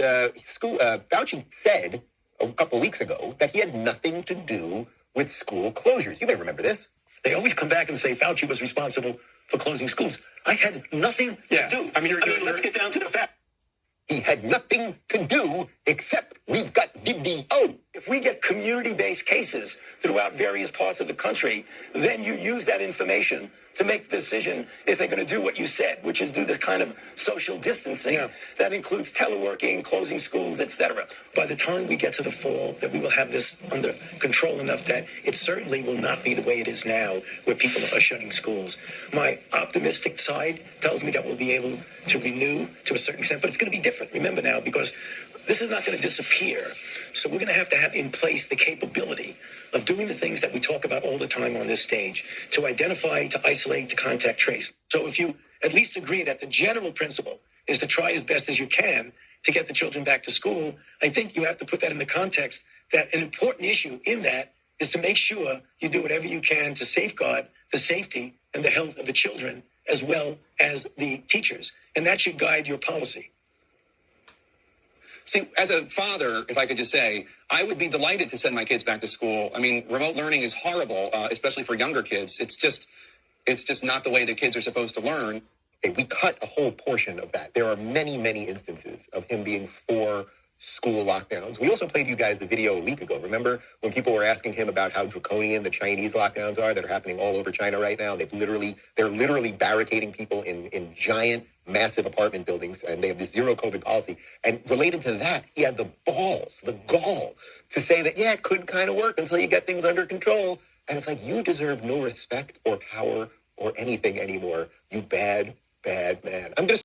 Fauci said a couple of weeks ago that he had nothing to do with school closures. You may remember this. They always come back and say Fauci was responsible for closing schools. I had nothing to do. Let's get down to the fact. He had nothing to do except we've got video. If we get community-based cases throughout various parts of the country, then you use that information to make the decision if they're going to do what you said, which is do this kind of social distancing. Yeah. That includes teleworking, closing schools, etc. By the time we get to the fall, that we will have this under control enough that it certainly will not be the way it is now, where people are shutting schools. My optimistic side tells me that we'll be able to renew to a certain extent, but it's going to be different. Remember now, because this is not going to disappear. So we're going to have in place the capability of doing the things that we talk about all the time on this stage, to identify, to isolate, to contact trace. So if you at least agree that the general principle is to try as best as you can to get the children back to school, I think you have to put that in the context that an important issue in that is to make sure you do whatever you can to safeguard the safety and the health of the children as well as the teachers. And that should guide your policy. See, as a father, if I could just say, I would be delighted to send my kids back to school. I mean, remote learning is horrible, especially for younger kids. It's just not the way that kids are supposed to learn. We cut a whole portion of that. There are many, many instances of him being for school lockdowns. We also played you guys the video a week ago. Remember when people were asking him about how draconian the Chinese lockdowns are that are happening all over China right now? They're literally barricading people in giant, massive apartment buildings, and they have this zero COVID policy. And related to that, he had the gall to say that, yeah, it could kind of work until you get things under control. And it's like, you deserve no respect or power or anything anymore, you bad, bad man. I'm just